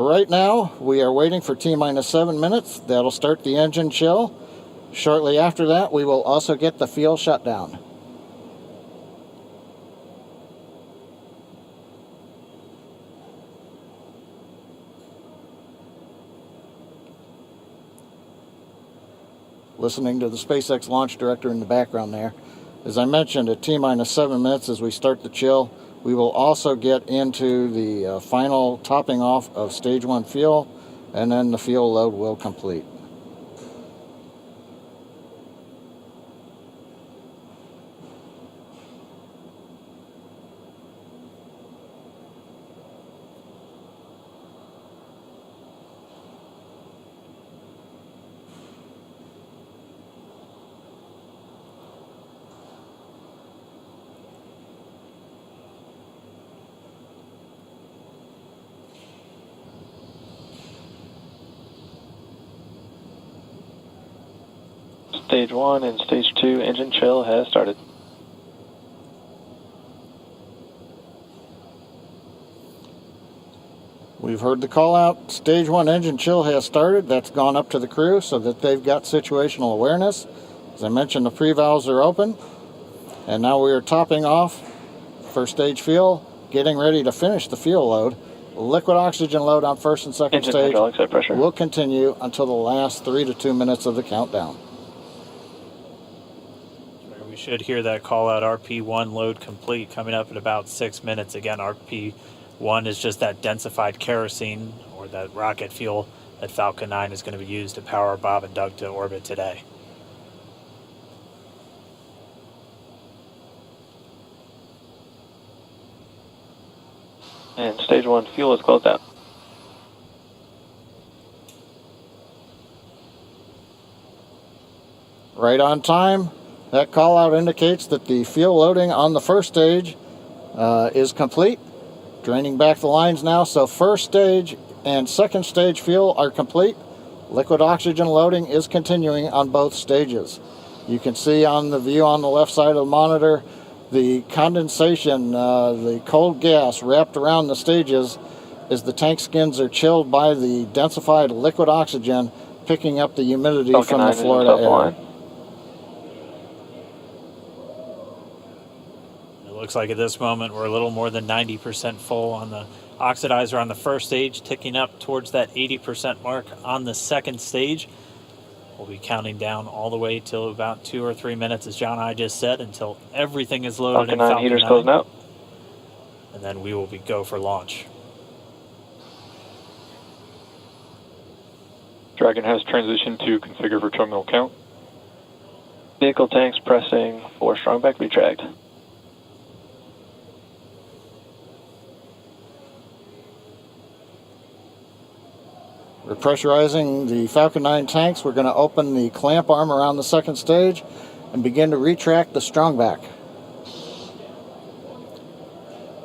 Right now, we are waiting for T-minus 7 minutes. That'll start the engine chill. Shortly after that, we will also get the fuel shutdown. Listening to the SpaceX launch director in the background there. As I mentioned, at T-minus 7 minutes as we start the chill, we will also get into the final topping off of stage 1 fuel, and then the fuel load will complete. Stage 1 and Stage 2 engine chill has started. We've heard the call out. Stage 1 engine chill has started. That's gone up to the crew so that they've got situational awareness. As I mentioned, the pre-valves are open. And now we are topping off for stage fuel, getting ready to finish the fuel load. Liquid oxygen load on first and second Engine stage hydraulics at pressure will continue until the last 3 to 2 minutes of the countdown. We should hear that call out RP1 load complete coming up in about 6 minutes. Again, RP1 is just that densified kerosene or that rocket fuel that Falcon 9 is going to be used to power Bob and Doug to orbit today. and Stage 1 fuel is closed out. Right on time. That call out indicates that the fuel loading on the first stage is complete. Draining back the lines now, so first stage and second stage fuel are complete. Liquid oxygen loading is continuing on both stages. You can see on the view on the left side of the monitor the condensation, the cold gas wrapped around the stages as the tank skins are chilled by the densified liquid oxygen picking up the humidity Falcon from the 9 is Florida air. line. It looks like at this moment we're a little more than 90% full on the oxidizer on the first stage, ticking up towards that 80% mark on the second stage. We'll be counting down all the way till about 2 or 3 minutes, as John and I just said, until everything is loaded Falcon in 9 Falcon heaters 9. closing out. And then we will go for launch. Dragon has transitioned to configure for terminal count. Vehicle tanks pressing for strongback retract. We're pressurizing the Falcon 9 tanks. We're going to open the clamp arm around the second stage and begin to retract the strongback.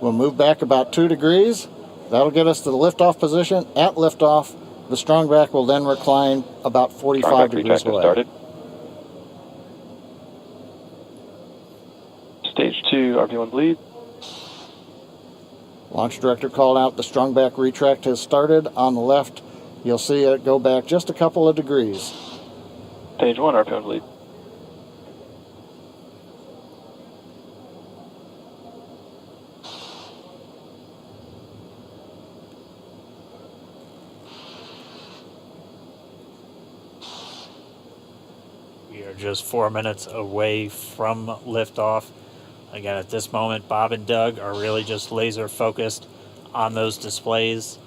We'll move back about 2 degrees. That'll get us to the liftoff position. At liftoff, the strongback will then recline about 45 degrees away. Started. Stage 2 RP1 bleed. Launch director called out the strongback retract has started. On the left, you'll see it go back just a couple of degrees. Stage 1 RP1 bleed. We are just 4 minutes away from liftoff. Again, at this moment, Bob and Doug are really just laser focused on those displays.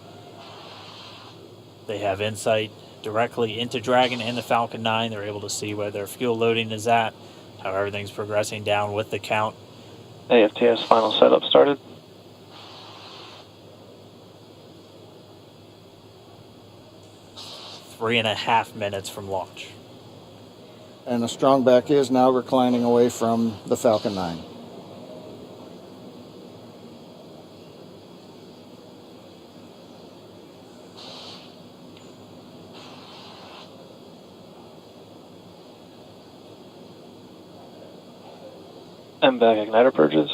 They have insight directly into Dragon and the Falcon 9. They're able to see where their fuel loading is at, how everything's progressing down with the count. AFTS final setup started. Three and a half minutes from launch. And the strongback is now reclining away from the Falcon 9. MVAC igniter purges.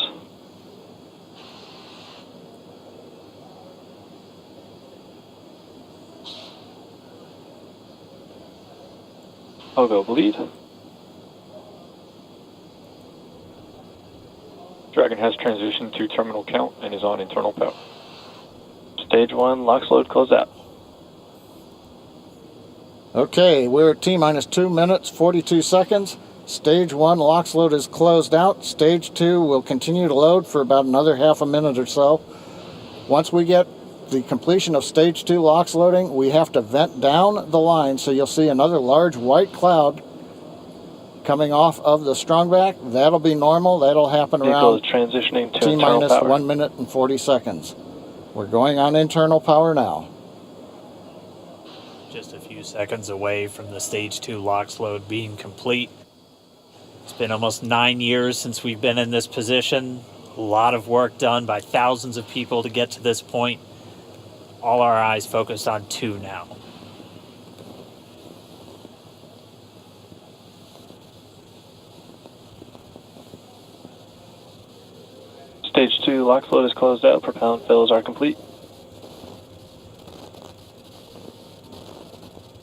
I'll go bleed. Dragon has transitioned to terminal count and is on internal power. Stage 1, LOX load close out. Okay, we're at T-minus 2 minutes, 42 seconds. Stage 1 LOX load is closed out. Stage 2 will continue to load for about another half a minute or so. Once we get the completion of Stage 2 LOX loading, we have to vent down the line, so you'll see another large white cloud coming off of the strongback. That'll be normal. That'll happen Vehicle around is transitioning to T-minus internal power. 1 minute and 40 seconds. We're going on internal power now. Just a few seconds away from the Stage 2 LOX load being complete. It's been almost 9 years since we've been in this position. A lot of work done by thousands of people to get to this point. All our eyes focused on 2 now. Stage 2 LOX load is closed out. Propellant fills are complete.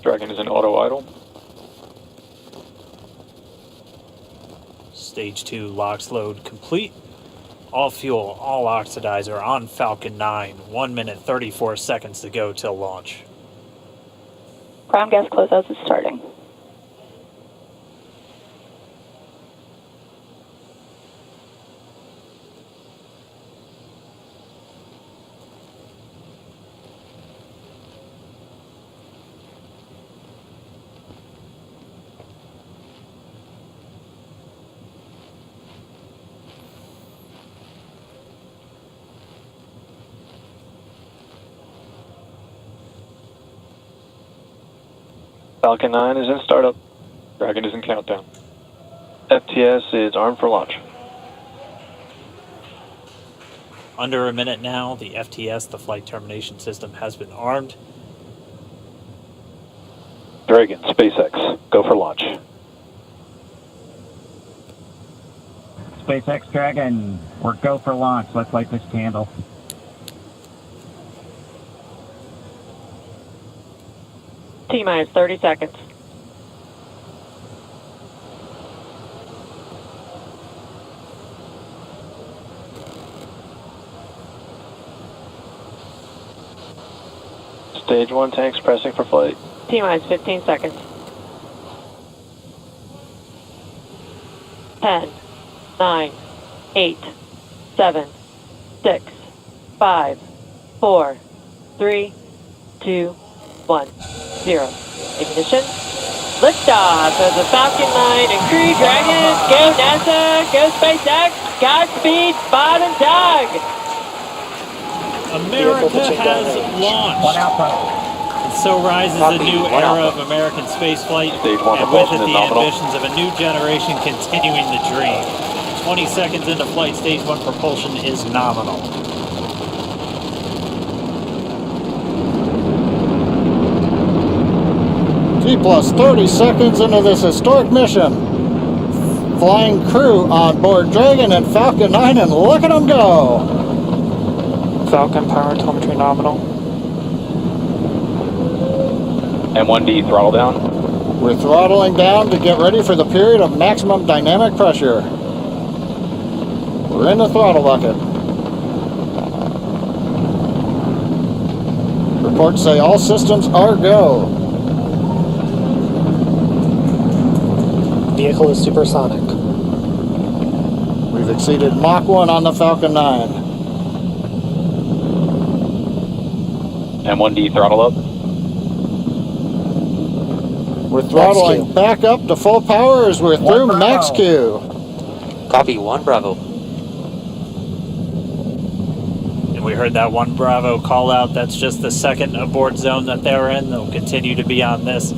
Dragon is in auto idle. Stage 2 LOX load complete. All fuel, all oxidizer on Falcon 9. 1 minute 34 seconds to go till launch. Ground gas closeouts is starting. Falcon 9 is in startup. Dragon is in countdown. FTS is armed for launch. Under a minute now, the FTS, the flight termination system, has been armed. Dragon, SpaceX, go for launch. SpaceX Dragon, we're go for launch. Let's light this candle. T-minus 30 seconds. Stage 1 tanks pressing for flight. T-minus 15 seconds. 10, 9, 8, 7, 6, 5, 4, 3, 2, 1, 0. Ignition. Liftoff of the Falcon 9 and Crew Dragon. Go NASA, go SpaceX, Godspeed, Bob and Doug. America has launched. One output. And so rises a new era of American spaceflight, Stage 1 and with it propulsion is the nominal. ambitions of a new generation continuing the dream. 20 seconds into flight, Stage 1 propulsion is nominal. T plus 30 seconds into this historic mission. Flying crew on board Dragon and Falcon 9, and look at them go. Falcon power telemetry nominal. M1D throttle down. We're throttling down to get ready for the period of maximum dynamic pressure. We're in the throttle bucket. Reports say all systems are go. Vehicle is supersonic. We've exceeded Mach 1 on the Falcon 9. M1D throttle up. We're throttling back up to full power as we're through Bravo. max Q. Copy, 1 Bravo. And we heard that 1 Bravo call out. That's just the second abort zone that they're in. They'll continue to be on this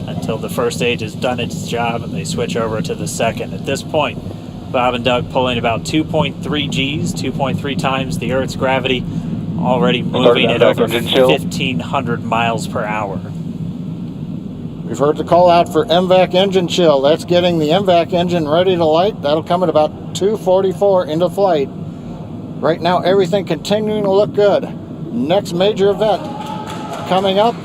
until the first stage has done its job and they switch over to the second. At this point, Bob and Doug pulling about 2.3 Gs, 2.3 times the Earth's gravity, already moving at over 1,500 miles per hour. We've heard the call out for MVAC engine chill. That's getting the MVAC engine ready to light. That'll come at about 2:44 into flight. Right now, everything continuing to look good. Next major event coming up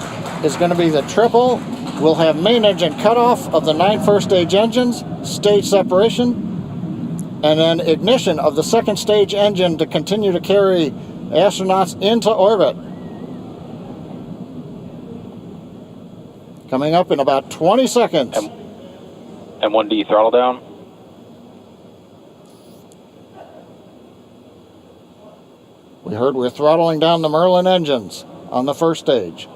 is going to be the triple we'll have main engine cutoff of the 9 first stage engines, stage separation, and then ignition of the second stage engine to continue to carry astronauts into orbit. Coming up in about 20 seconds. M1D throttle down. We heard we're throttling down the Merlin engines on the first stage.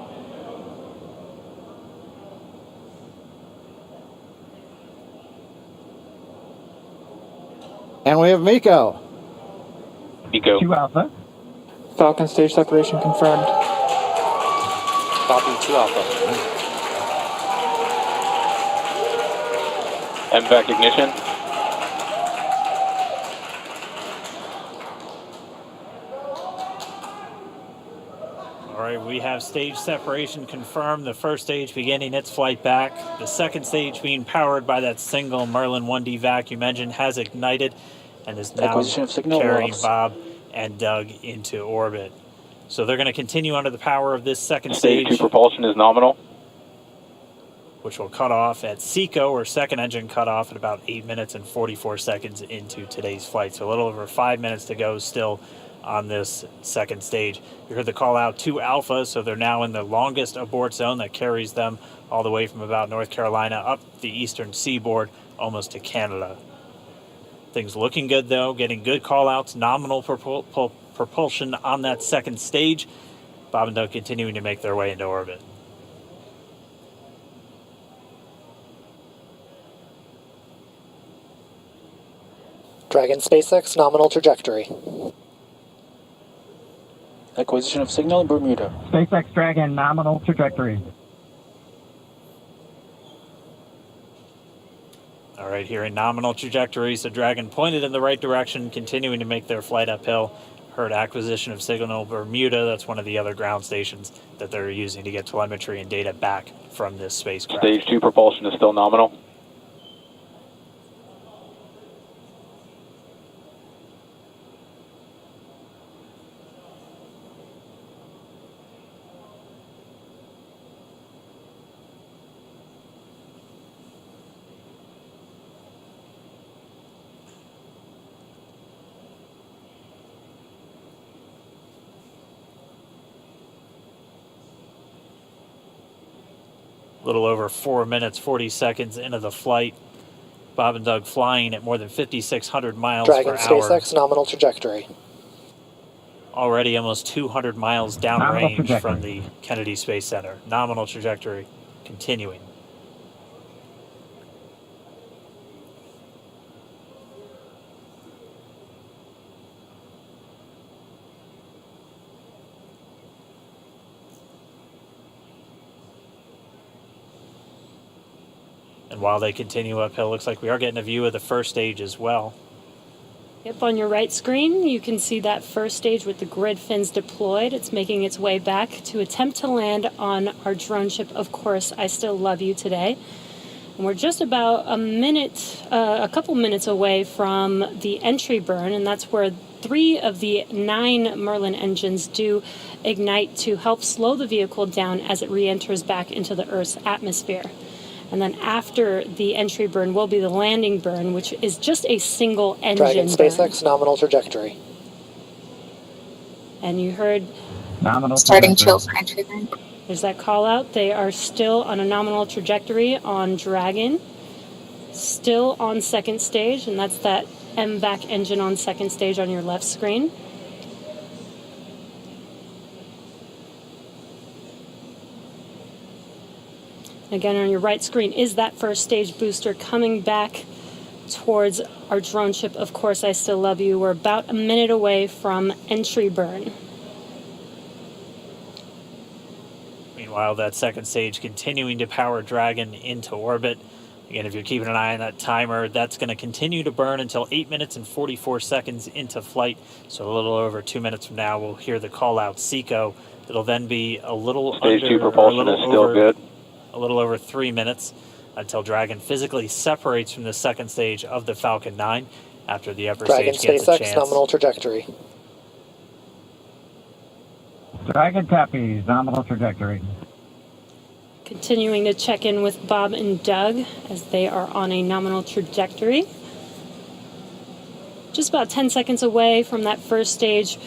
And we have Miko. Miko. 2 Alpha. Falcon stage separation confirmed. Copy 2 Alpha. MVAC ignition. All right, we have stage separation confirmed. The first stage beginning its flight back. The second stage, being powered by that single Merlin 1D vacuum engine, has ignited and is now Acquisition of signal carrying loss. Bob and Doug into orbit. So they're going to continue under the power of this second Stage stage, 2 propulsion is nominal. which will cut off at SECO, or second engine cutoff, at about 8 minutes and 44 seconds into today's flight. So a little over 5 minutes to go still on this second stage. You heard the call out to Alpha, so they're now in the longest abort zone that carries them all the way from about North Carolina up the eastern seaboard, almost to Canada. Things looking good, though, getting good call outs, nominal propulsion on that second stage. Bob and Doug continuing to make their way into orbit. Dragon SpaceX nominal trajectory. Acquisition of signal in Bermuda. SpaceX Dragon nominal trajectory. All right, here in nominal trajectory, so Dragon pointed in the right direction, continuing to make their flight uphill. Heard acquisition of signal Bermuda. That's one of the other ground stations that they're using to get telemetry and data back from this spacecraft. Stage 2 propulsion is still nominal. A little over 4 minutes, 40 seconds into the flight. Bob and Doug flying at more than 5,600 miles Dragon per hour. SpaceX nominal trajectory. Already almost 200 miles Nominal downrange trajectory. from the Kennedy Space Center. Nominal trajectory continuing. And while they continue uphill, looks like we are getting a view of the first stage as well. Yep, on your right screen, you can see that first stage with the grid fins deployed. It's making its way back to attempt to land on our drone ship, Of Course, I Still Love You, today. And we're just about a couple minutes away from the entry burn, and that's where 3 of the 9 Merlin engines do ignite to help slow the vehicle down as it re-enters back into the Earth's atmosphere. And then after the entry burn will be the landing burn, which is just a single engine Dragon burn. SpaceX nominal trajectory. And you heard Nominal Starting trajectory. chill for entry burn. there's that call out. They are still on a nominal trajectory on Dragon, still on second stage, and that's that MVAC engine on second stage on your left screen. Again, on your right screen is that first stage booster coming back towards our drone ship, Of Course, I Still Love You. We're about a minute away from entry burn. Meanwhile, that second stage continuing to power Dragon into orbit. Again, if you're keeping an eye on that timer, that's going to continue to burn until 8 minutes and 44 seconds into flight. So a little over 2 minutes from now, we'll hear the call out SECO. It'll then be a little Stage under, 2 propulsion or a is little still over, good. a little over 3 minutes until Dragon physically separates from the second stage of the Falcon 9 after the upper Dragon stage gets a SpaceX chance. nominal trajectory. Dragon copies. Nominal trajectory. Continuing to check in with Bob and Doug as they are on a nominal trajectory. Just about 10 seconds away from that first stage,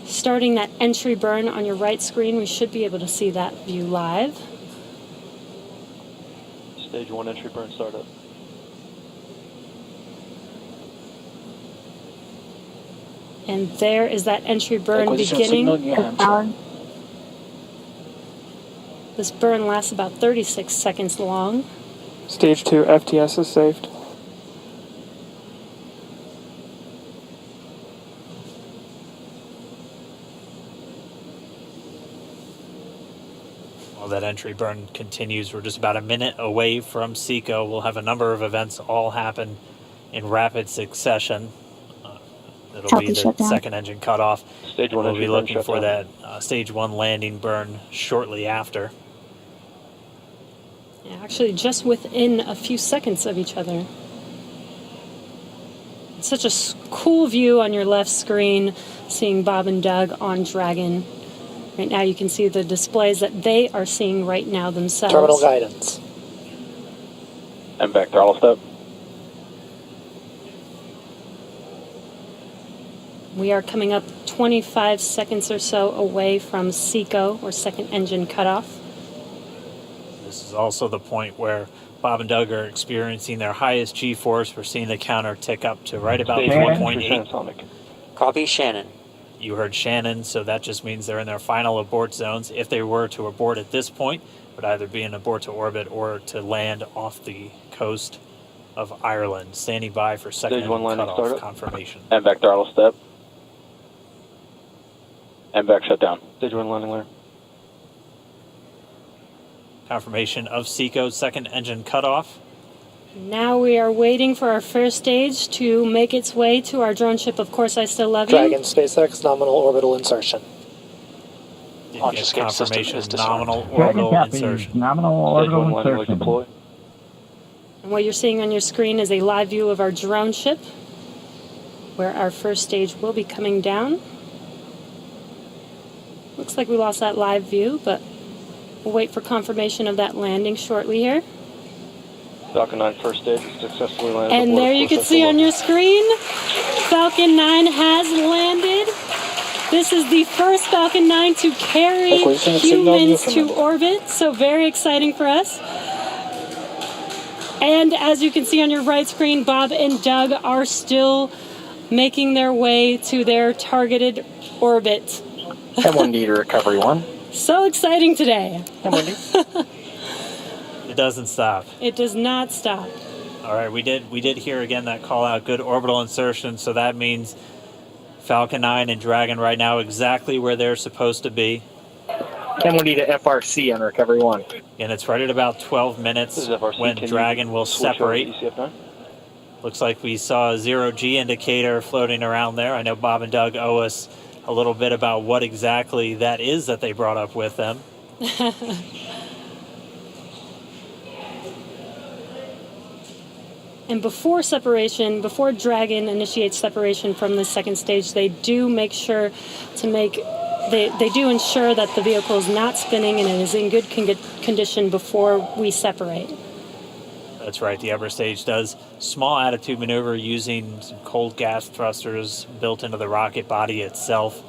starting that entry burn on your right screen. We should be able to see that view live. Stage 1 entry burn startup. And there is that entry burn Acquisition of beginning. signal in New Hampshire. This burn lasts about 36 seconds long. Stage 2 FTS is saved. While that entry burn continues, we're just about a minute away from SECO. We'll have a number of events all happen in rapid succession. It'll be the second engine cutoff. Stage 1 We'll entry be burn looking for shutdown. that stage 1 landing burn shortly after. Yeah, actually, just within a few seconds of each other. It's such a cool view on your left screen, seeing Bob and Doug on Dragon. Right now you can see the displays that they are seeing right now themselves. Terminal guidance. And back throttle step. We are coming up 25 seconds or so away from SECO, or second engine cutoff. This is also the point where Bob and Doug are experiencing their highest G-force. We're seeing the counter tick up to right about Stage 1 entry 1.8. transonic. Copy Shannon. You heard Shannon, so that just means they're in their final abort zones. If they were to abort at this point, it would either be an abort to orbit or to land off the coast of Ireland. Standing by for second Stage 1 engine landing cutoff startup. confirmation. And back throttle step. And back shutdown. Stage 1 landing layer. Confirmation of SECO's second engine cutoff. Now we are waiting for our first stage to make its way to our drone ship. Of course, I still love you. Dragon SpaceX nominal orbital insertion. Did Launch get escape system confirmation is disarmed. nominal Dragon orbital copies. insertion. Nominal Stage 1 orbital landing leg insertion. deploy. And what you're seeing on your screen is a live view of our drone ship, where our first stage will be coming down. Looks like we lost that live view, but we'll wait for confirmation of that landing shortly here. Falcon 9 first stage is successfully landed. And aboard there you can course see SL1. on your screen, Falcon 9 has landed. This is the first Falcon 9 to carry Acquisition of signal in humans to Newfoundland. orbit, so very exciting for us. And as you can see on your right screen, Bob and Doug are still making their way to their targeted orbit. M1D to recovery 1. So exciting today. M1D. It doesn't stop. It does not stop. All right, we did hear again that call out, good orbital insertion, so that means Falcon 9 and Dragon right now exactly where they're supposed to be. M1D to FRC on recovery 1. And it's right at about 12 minutes This is FRC. when Can you Dragon will switch over to separate. ECF9? Looks like we saw a 0G indicator floating around there. I know Bob and Doug owe us a little bit about what exactly that is that they brought up with them. And before separation, before Dragon initiates separation from the second stage, they do make sure to they do ensure that the vehicle is not spinning and it is in good condition before we separate. That's right, the upper stage does small attitude maneuver using some cold gas thrusters built into the rocket body itself.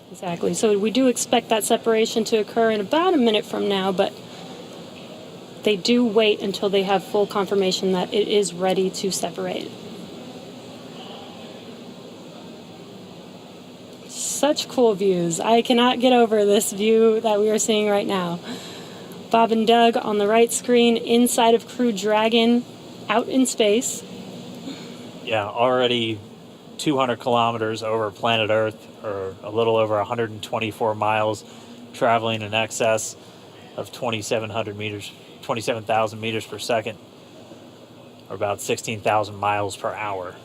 Exactly. So we do expect that separation to occur in about a minute from now, but they do wait until they have full confirmation that it is ready to separate. Such cool views. I cannot get over this view that we are seeing right now. Bob and Doug on the right screen, inside of Crew Dragon, out in space. Yeah, already 200 kilometers over planet Earth, or a little over 124 miles, traveling in excess of 2,700 meters. 27,000 meters per second, or about 16,000 miles per hour.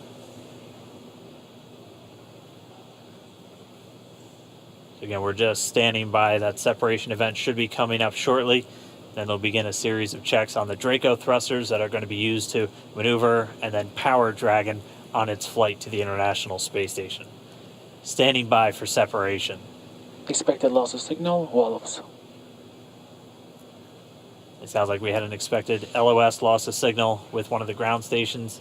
So again, we're just standing by. That separation event should be coming up shortly. Then they'll begin a series of checks on the Draco thrusters that are going to be used to maneuver and then power Dragon on its flight to the International Space Station. Standing by for separation. Expected loss of signal, Wolves. It sounds like we had an expected LOS loss of signal with one of the ground stations.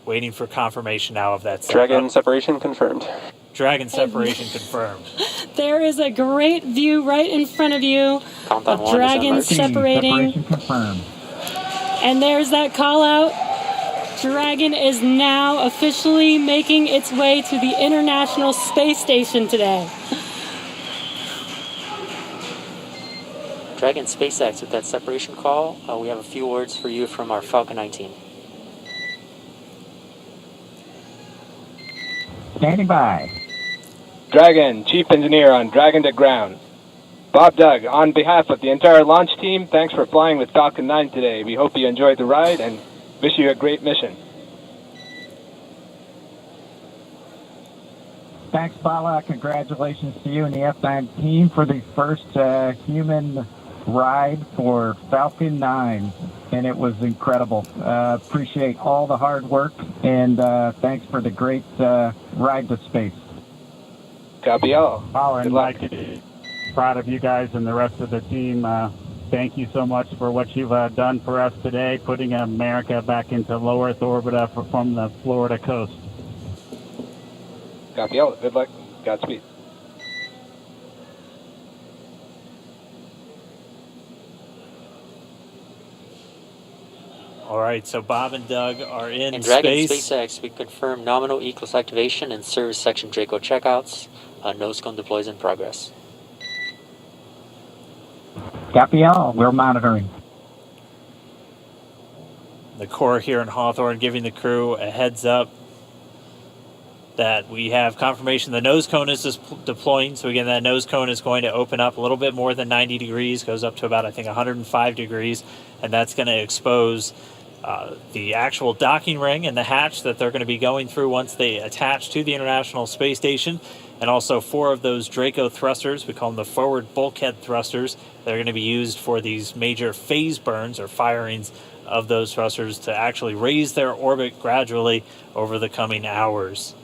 Waiting for confirmation now of that. Dragon separation confirmed. Dragon separation confirmed. There is a great view right in front of you Countdown of one, dragons December. separating. Separation confirmed. And there's that call out. Dragon is now officially making its way to the International Space Station today. Dragon SpaceX with that separation call. We have a few words for you from our Falcon 9 team. Standing by. Dragon, Chief Engineer on Dragon to Ground. Bob Doug, on behalf of the entire launch team, thanks for flying with Falcon 9 today. We hope you enjoyed the ride and wish you a great mission. Thanks, Bala. Congratulations to you and the F9 team for the first human ride for Falcon 9. And it was incredible. Appreciate all the hard work, and thanks for the great ride to space. Copy all. Bala and Good luck. Mike, proud of you guys and the rest of the team. Thank you so much for what you've done for us today, putting America back into low Earth orbit from the Florida coast. Copy all. Good luck. Godspeed. All right, so Bob and Doug are in In Dragon space. SpaceX, we confirm nominal ECLS activation and service section Draco checkouts. Nose cone deploys in progress. Copy all. We're monitoring. The Corps here in Hawthorne giving the crew a heads up that we have confirmation the nose cone is deploying. So again, that nose cone is going to open up a little bit more than 90 degrees, goes up to about, I think, 105 degrees, and that's going to expose the actual docking ring and the hatch that they're going to be going through once they attach to the International Space Station, and also 4 of those Draco thrusters, we call them the forward bulkhead thrusters. They're going to be used for these major phase burns or firings of those thrusters to actually raise their orbit gradually over the coming hours.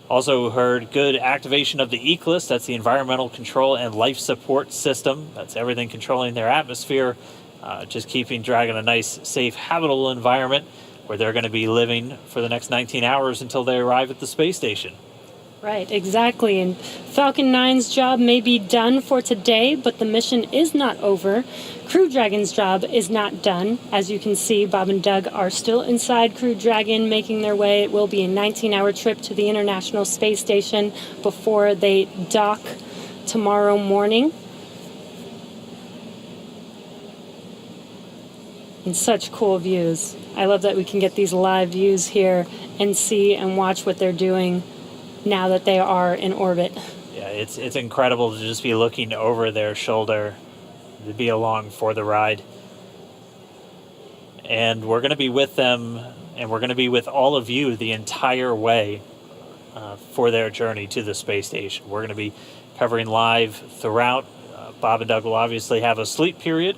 Also heard good activation of the ECLS, that's the Environmental Control and Life Support System. That's everything controlling their atmosphere, just keeping Dragon a nice, safe, habitable environment where they're going to be living for the next 19 hours until they arrive at the space station. Right, exactly. And Falcon 9's job may be done for today, but the mission is not over. Crew Dragon's job is not done. As you can see, Bob and Doug are still inside Crew Dragon, making their way. It will be a 19-hour trip to the International Space Station before they dock tomorrow morning. And such cool views. I love that we can get these live views here and see and watch what they're doing now that they are in orbit. Yeah, it's incredible to just be looking over their shoulder, to be along for the ride. And we're going to be with them, and we're going to be with all of you the entire way for their journey to the space station. We're going to be covering live throughout. Bob and Doug will obviously have a sleep period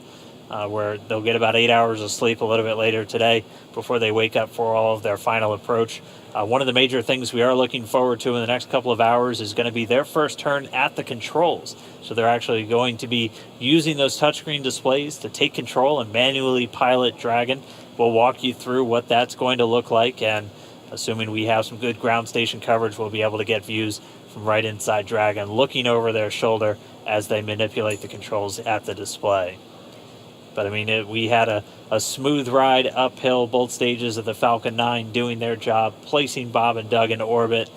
where they'll get about 8 hours of sleep a little bit later today before they wake up for all of their final approach. One of the major things we are looking forward to in the next couple of hours is going to be their first turn at the controls. So they're actually going to be using those touchscreen displays to take control and manually pilot Dragon. We'll walk you through what that's going to look like, and assuming we have some good ground station coverage, we'll be able to get views from right inside Dragon, looking over their shoulder as they manipulate the controls at the display. But I mean, we had a smooth ride uphill, both stages of the Falcon 9 doing their job, placing Bob and Doug in orbit.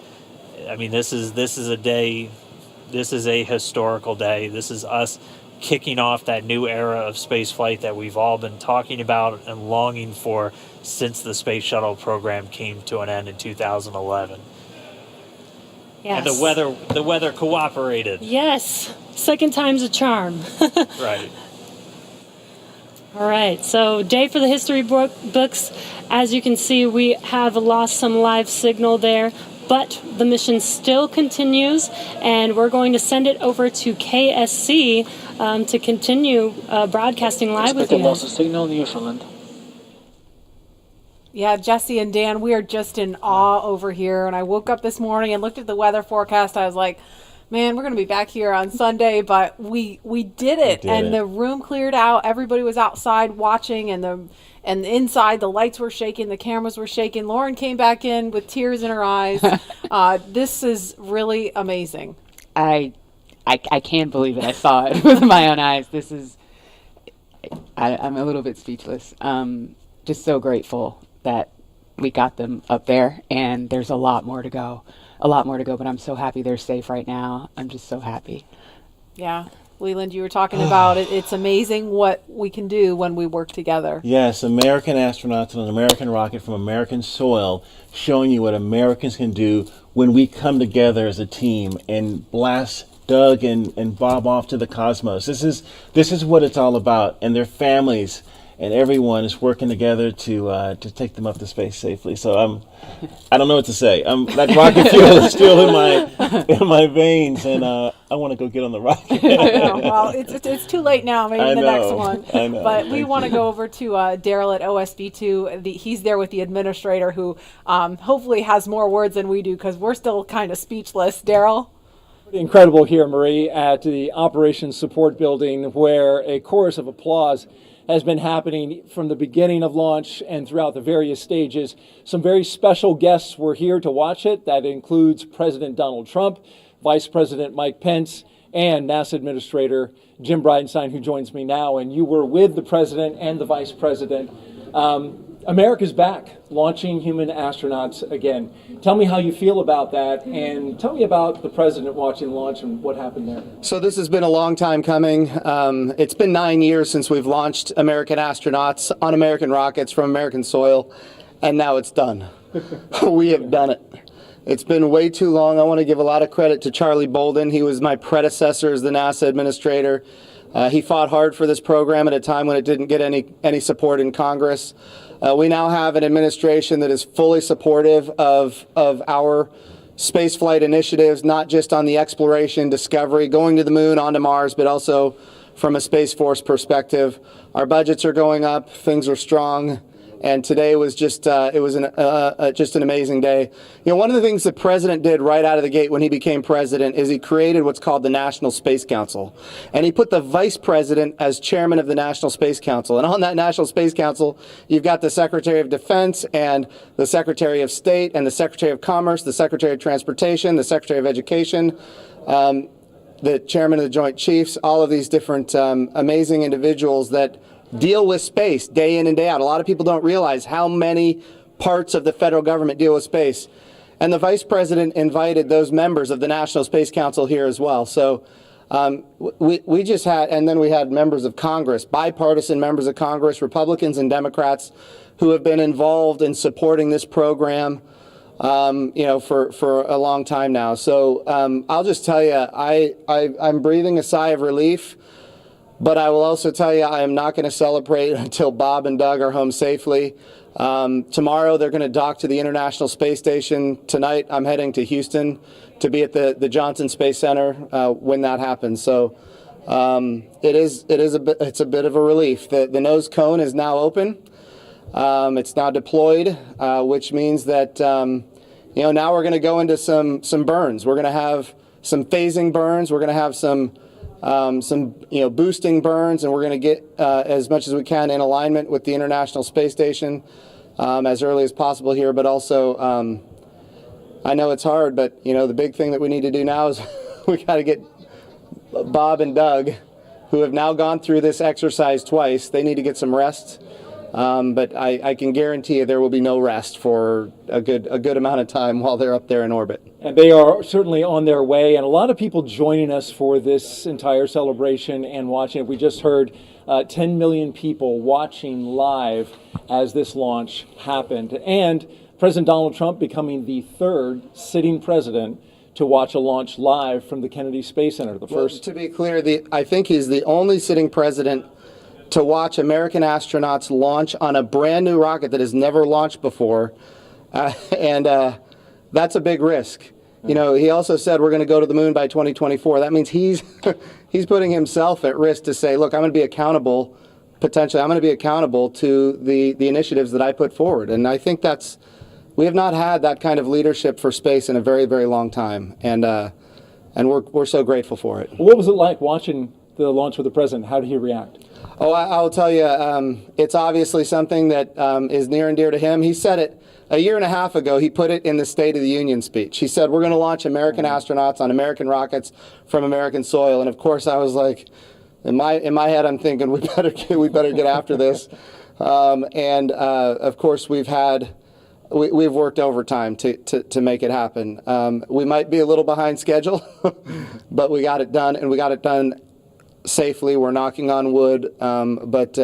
I mean, this is a day, this is a historical day. This is us kicking off that new era of spaceflight that we've all been talking about and longing for since the Space Shuttle program came to an end in 2011. Yes. And the weather cooperated. Yes, second time's a charm. Right. All right, so day for the history books. As you can see, we have lost some live signal there, but the mission still continues, and we're going to send it over to KSC to continue broadcasting live with you. Expected loss of signal, Newfoundland. Yeah, Jesse and Dan, we are just in awe over here. And I woke up this morning and looked at the weather forecast. I was like, man, we're going to be back here on Sunday, but we did it. The room cleared out. Everybody was outside watching, and inside the lights were shaking, the cameras were shaking. Lauren came back in with tears in her eyes. This is really amazing. I can't believe it. I saw it with my own eyes. This is, I'm a little bit speechless. Just so grateful that we got them up there, and there's a lot more to go, but I'm so happy they're safe right now. I'm just so happy. Yeah. Leland, you were talking about it. It's amazing what we can do when we work together. Yes, American astronauts on an American rocket from American soil, showing you what Americans can do when we come together as a team and blast Doug and Bob off to the cosmos. This is what it's all about, and their families and everyone is working together to take them up to space safely. So I don't know what to say. That rocket fuel is still in my veins, and I want to go get on the rocket. Well, it's too late now. Maybe the next one. I know. But we want to go over to Daryl at OSB2. He's there with the administrator, who hopefully has more words than we do, because we're still kind of speechless. Daryl? Incredible here, Marie, at the Operations Support Building, where a chorus of applause has been happening from the beginning of launch and throughout the various stages. Some very special guests were here to watch it. That includes President Donald Trump, Vice President Mike Pence, and NASA Administrator Jim Bridenstine, who joins me now. And you were with the President and the Vice President. America's back, launching human astronauts again. Tell me how you feel about that, and tell me about the President watching launch and what happened there. So this has been a long time coming. It's been 9 years since we've launched American astronauts on American rockets from American soil, and now it's done. We have done it. It's been way too long. I want to give a lot of credit to Charlie Bolden. He was my predecessor as the NASA administrator. He fought hard for this program at a time when it didn't get any support in Congress. We now have an administration that is fully supportive of our spaceflight initiatives, not just on the exploration, discovery, going to the moon, onto Mars, but also from a Space Force perspective. Our budgets are going up, things are strong, and today was just just an amazing day. You know, one of the things the President did right out of the gate when he became President is he created what's called the National Space Council, and he put the Vice President as chairman of the National Space Council. And on that National Space Council, you've got the Secretary of Defense and the Secretary of State and the Secretary of Commerce, the Secretary of Transportation, the Secretary of Education, the Chairman of the Joint Chiefs, all of these different amazing individuals that deal with space day in and day out. A lot of people don't realize how many parts of the federal government deal with space. And the Vice President invited those members of the National Space Council here as well. So we just had, and then we had members of Congress, bipartisan members of Congress, Republicans and Democrats, who have been involved in supporting this program, for a long time now. So I'll just tell you, I'm breathing a sigh of relief. But I will also tell you, I am not going to celebrate until Bob and Doug are home safely. Tomorrow, they're going to dock to the International Space Station. Tonight, I'm heading to Houston to be at the Johnson Space Center when that happens. So it's a bit of a relief. The nose cone is now open. It's now deployed, which means that now we're going to go into some burns. We're going to have some phasing burns. We're going to have some boosting burns, and we're going to get as much as we can in alignment with the International Space Station as early as possible here. But also, I know it's hard, but the big thing that we need to do now is we got to get Bob and Doug, who have now gone through this exercise twice. They need to get some rest. But I can guarantee you there will be no rest for a good amount of time while they're up there in orbit. And they are certainly on their way, and a lot of people joining us for this entire celebration and watching it. We just heard 10 million people watching live as this launch happened, and President Donald Trump becoming the third sitting president to watch a launch live from the Kennedy Space Center. The first. To be clear, I think he's the only sitting president to watch American astronauts launch on a brand new rocket that has never launched before, and that's a big risk. He also said we're going to go to the moon by 2024. That means he's putting himself at risk to say, look, I'm going to be accountable potentially, I'm going to be accountable to the initiatives that I put forward. And I think we have not had that kind of leadership for space in a very, very long time. And we're so grateful for it. What was it like watching the launch with the president? How did he react? Oh, I'll tell you, it's obviously something that is near and dear to him. He said it a year and a half ago. He put it in the State of the Union speech. He said, we're going to launch American astronauts on American rockets from American soil. And of course, I was like, in my head, I'm thinking we better get after this. Of course, we've worked overtime to make it happen. We might be a little behind schedule, but we got it done, and we got it done safely. We're knocking on wood, but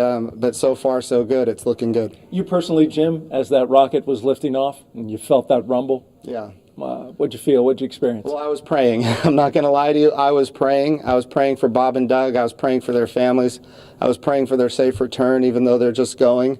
so far so good. It's looking good. You personally, Jim, as that rocket was lifting off and you felt that rumble? Yeah. What'd you feel? What'd you experience? Well, I was praying. I'm not going to lie to you. I was praying. I was praying for Bob and Doug. I was praying for their families. I was praying for their safe return, even though they're just going.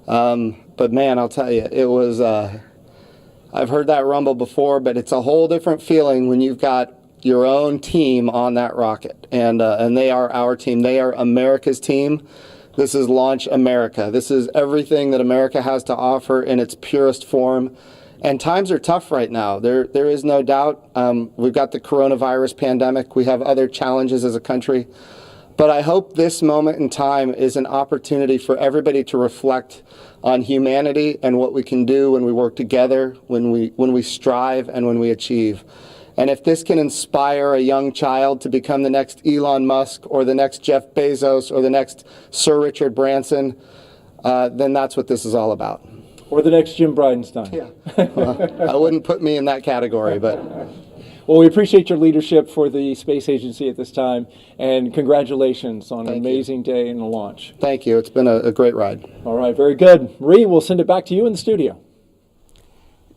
But man, I'll tell you, it was, I've heard that rumble before, but it's a whole different feeling when you've got your own team on that rocket. And they are our team. They are America's team. This is Launch America. This is everything that America has to offer in its purest form. And times are tough right now. There is no doubt. We've got the coronavirus pandemic. We have other challenges as a country. But I hope this moment in time is an opportunity for everybody to reflect on humanity and what we can do when we work together, when we strive, and when we achieve. And if this can inspire a young child to become the next Elon Musk or the next Jeff Bezos or the next Sir Richard Branson, then that's what this is all about. Or the next Jim Bridenstine. Yeah. Well, I wouldn't put me in that category, but... Well, we appreciate your leadership for the space agency at this time, and congratulations on an amazing day in the launch. Thank you. It's been a great ride. All right, very good. Marie, we'll send it back to you in the studio.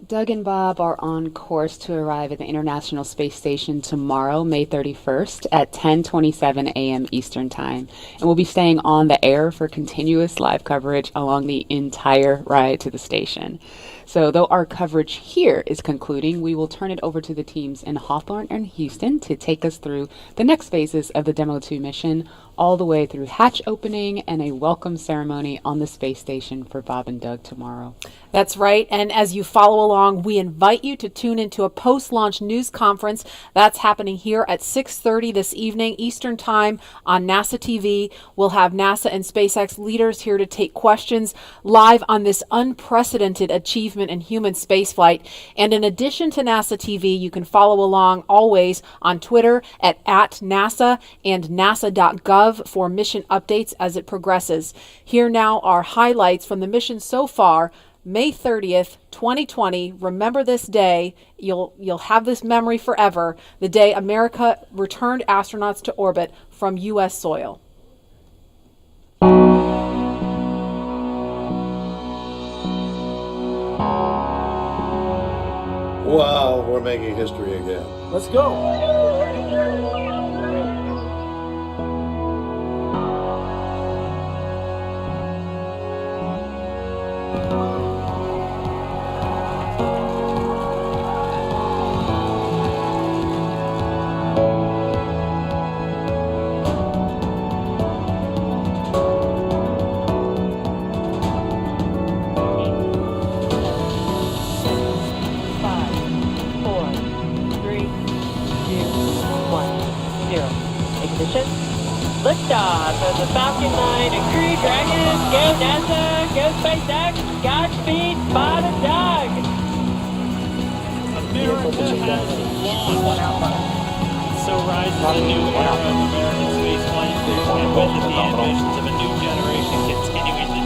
Doug and Bob are on course to arrive at the International Space Station tomorrow, May 31st at 10:27 a.m. Eastern Time. And we'll be staying on the air for continuous live coverage along the entire ride to the station. So though our coverage here is concluding, we will turn it over to the teams in Hawthorne and Houston to take us through the next phases of the Demo 2 mission, all the way through hatch opening and a welcome ceremony on the space station for Bob and Doug tomorrow. That's right. And as you follow along, we invite you to tune into a post-launch news conference that's happening here at 6:30 this evening Eastern Time on NASA TV. We'll have NASA and SpaceX leaders here to take questions live on this unprecedented achievement in human spaceflight. And in addition to NASA TV, you can follow along always on Twitter at @NASA and nasa.gov for mission updates as it progresses. Here now are highlights from the mission so far. May 30th, 2020. Remember this day. You'll have this memory forever. The day America returned astronauts to orbit from U.S. soil. Wow, we're making history again. Let's go. Liftoff of the Falcon 9 and Crew Dragon. Go NASA, go SpaceX, Godspeed, Bob and Doug. America has launched. So rises a new era of American spaceflight, and with it the ambitions of a new generation continuing